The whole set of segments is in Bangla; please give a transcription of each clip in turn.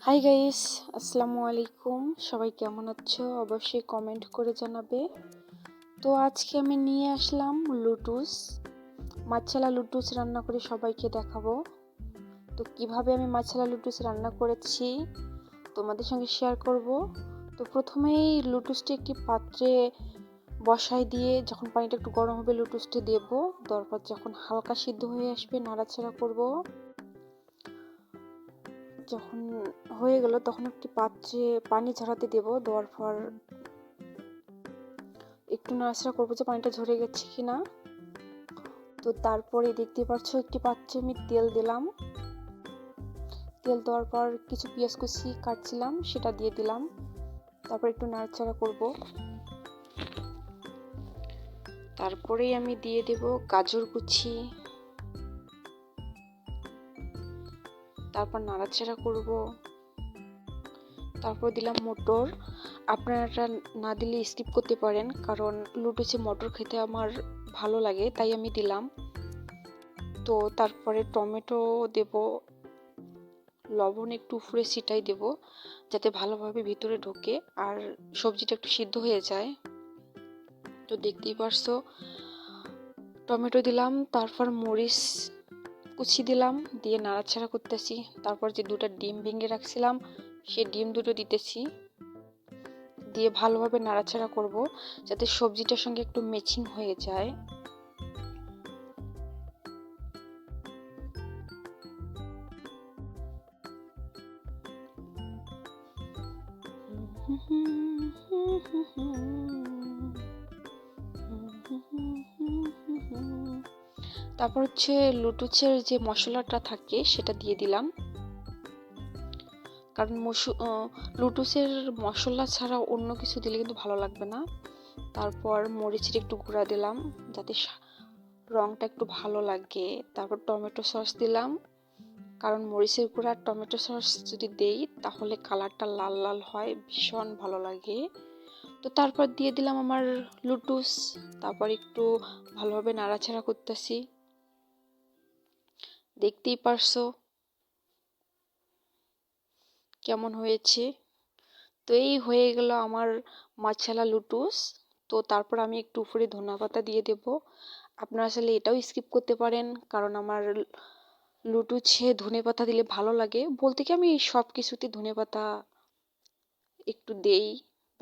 হাই গাইস, আসসালামু আলাইকুম। সবাই কেমন আছো? অবশ্যই কমেন্ট করে জানাবে। তো আজকে আমি নিয়ে আসলাম লুটুস, মাছালা লুটুস রান্না করে সবাইকে দেখাবো। তো কিভাবে আমি মাছালা লুটুস রান্না করেছি তোমাদের সঙ্গে শেয়ার করব। তো প্রথমেই লুটুসটি একটি পাত্রে বসাই দিয়ে যখন পানিটা একটু গরম হবে লুটুসটি দেব। তারপর যখন হালকা সিদ্ধ হয়ে আসবে নাড়াচাড়া করব। যখন হয়ে গেল তখন একটি পাত্রে পানি ঝরাতে দেব। দেওয়ার পর একটু নাড়াচাড়া করবো যে পানিটা ঝরে গেছে কিনা। তো তারপরে দেখতে পাচ্ছ একটি পাত্রে আমি তেল দিলাম। তেল দেওয়ার পর কিছু পেঁয়াজ কুচি কাটছিলাম সেটা দিয়ে দিলাম। তারপর একটু নাড়াচাড়া করব। তারপরেই আমি দিয়ে দেব গাজর কুচি। তারপর নাড়াচাড়া করব। তারপর দিলাম মটর। আপনারা না দিলে স্কিপ করতে পারেন, কারণ লুটুসে মটর খেতে আমার ভালো লাগে তাই আমি দিলাম। তো তারপরে টমেটো দেব, লবণ একটু উপরে ছিটাই দেব যাতে ভালোভাবে ভিতরে ঢোকে আর সবজিটা একটু সিদ্ধ হয়ে যায়। তো দেখতেই পারছো টমেটো দিলাম, তারপর মরিচ কুচি দিলাম, দিয়ে নাড়াচাড়া করতেছি। তারপর যে দুটো ডিম ভেঙে রাখছিলাম সেই ডিম দুটো দিতেছি, দিয়ে ভালোভাবে নাড়াচাড়া করব যাতে সবজিটার সঙ্গে একটু ম্যাচিং হয়ে যায়। তারপর হচ্ছে লুটুসের যে মশলাটা থাকে সেটা দিয়ে দিলাম, কারণ লুটুসের মশলা ছাড়া অন্য কিছু দিলে কিন্তু ভালো লাগবে না। তারপর মরিচের একটু গুঁড়া দিলাম যাতে রংটা একটু ভালো লাগে। তারপর টমেটো সস দিলাম, কারণ মরিচের গুঁড়া টমেটো সস যদি দেই তাহলে কালারটা লাল লাল হয়, ভীষণ ভালো লাগে। তো তারপর দিয়ে দিলাম আমার লুটুস। তারপর একটু ভালোভাবে নাড়াচাড়া করতেছি, দেখতেই পারছো কেমন হয়েছে। তো এই হয়ে গেল আমার মাছালা লুটুস। তো তারপর আমি একটু উপরে ধনেপাতা দিয়ে দেব। আপনারা আসলে এটাও স্কিপ করতে পারেন, কারণ আমার লুটুসে ধনেপাতা দিলে ভালো লাগে। বলতে কি আমি সব কিছুতে ধনেপাতা একটু দেই,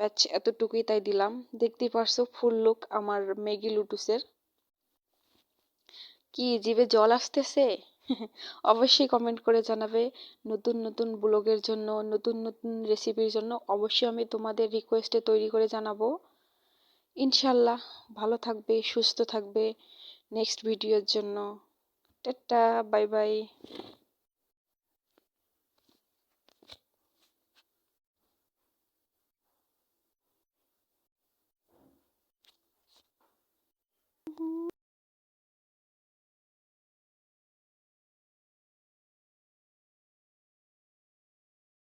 ব্যাস এতটুকুই তাই দিলাম। দেখতেই পারছো ফুল লুক আমার ম্যাগি লুটুসের। কি জিভে জল আসতেছে? অবশ্যই কমেন্ট করে জানাবে। নতুন নতুন ব্লগের জন্য, নতুন নতুন রেসিপির জন্য অবশ্যই আমি তোমাদের রিকোয়েস্টে তৈরি করে জানাবো। ইনশাল্লাহ ভালো থাকবে, সুস্থ থাকবে নেক্সট ভিডিওর জন্য। Tata, bye bye.